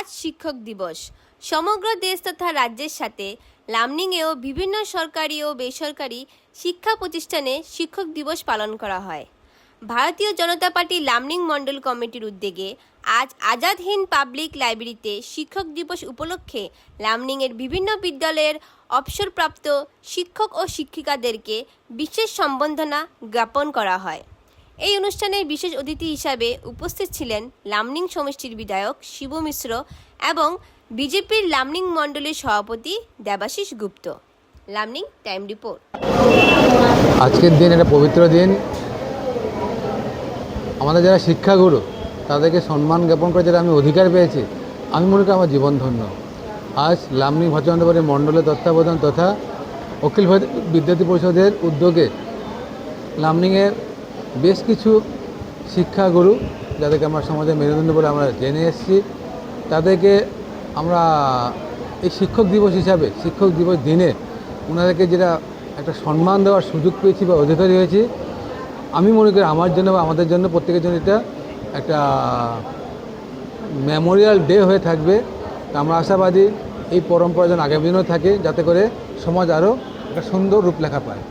আজ শিক্ষক দিবস। সমগ্র দেশ তথা রাজ্যের সাথে লামনিংয়েও বিভিন্ন সরকারি ও বেসরকারি শিক্ষা প্রতিষ্ঠানে শিক্ষক দিবস পালন করা হয়। ভারতীয় জনতা পার্টি লামনিং মণ্ডল কমিটির উদ্যোগে আজ আজাদ হিন্দ পাবলিক লাইব্রেরিতে শিক্ষক দিবস উপলক্ষে লামনিংয়ের বিভিন্ন বিদ্যালয়ের অবসরপ্রাপ্ত শিক্ষক ও শিক্ষিকাদেরকে বিশেষ সম্বর্ধনা জ্ঞাপন করা হয়। এই অনুষ্ঠানের বিশেষ অতিথি হিসাবে উপস্থিত ছিলেন লামনিং সমষ্টির বিধায়ক শিব মিশ্র এবং বিজেপির লামনিং মণ্ডলের সভাপতি দেবাশিস গুপ্ত। লামনিং টাইম রিপোর্ট। আজকের দিন একটা পবিত্র দিন। আমাদের যারা শিক্ষাগুরু তাদেরকে সম্মান জ্ঞাপন করে যারা আমি অধিকার পেয়েছি, আমি মনে করি আমার জীবন ধন্য। আজ লামনিং ভজনবাড়ি মণ্ডলের তত্ত্বাবধান তথা অখিল ভারতীয় বিদ্যার্থী পরিষদের উদ্যোগে লামনিংয়ের বেশ কিছু শিক্ষাগুরু যাদেরকে আমরা সমাজে মেরুদণ্ড বলে আমরা জেনে এসেছি, তাদেরকে আমরা এই শিক্ষক দিবস হিসাবে শিক্ষক দিবস দিনে ওনাদেরকে যেটা একটা সম্মান দেওয়ার সুযোগ পেয়েছি বা অধিকারী হয়েছি, আমি মনে করি আমার জন্য বা আমাদের জন্য প্রত্যেকের জন্য এটা একটা মেমোরিয়াল ডে হয়ে থাকবে। আমরা আশাবাদী এই পরম্পরা যেন আগামী দিনেও থাকে, যাতে করে সমাজ আরও একটা সুন্দর রূপরেখা পায়।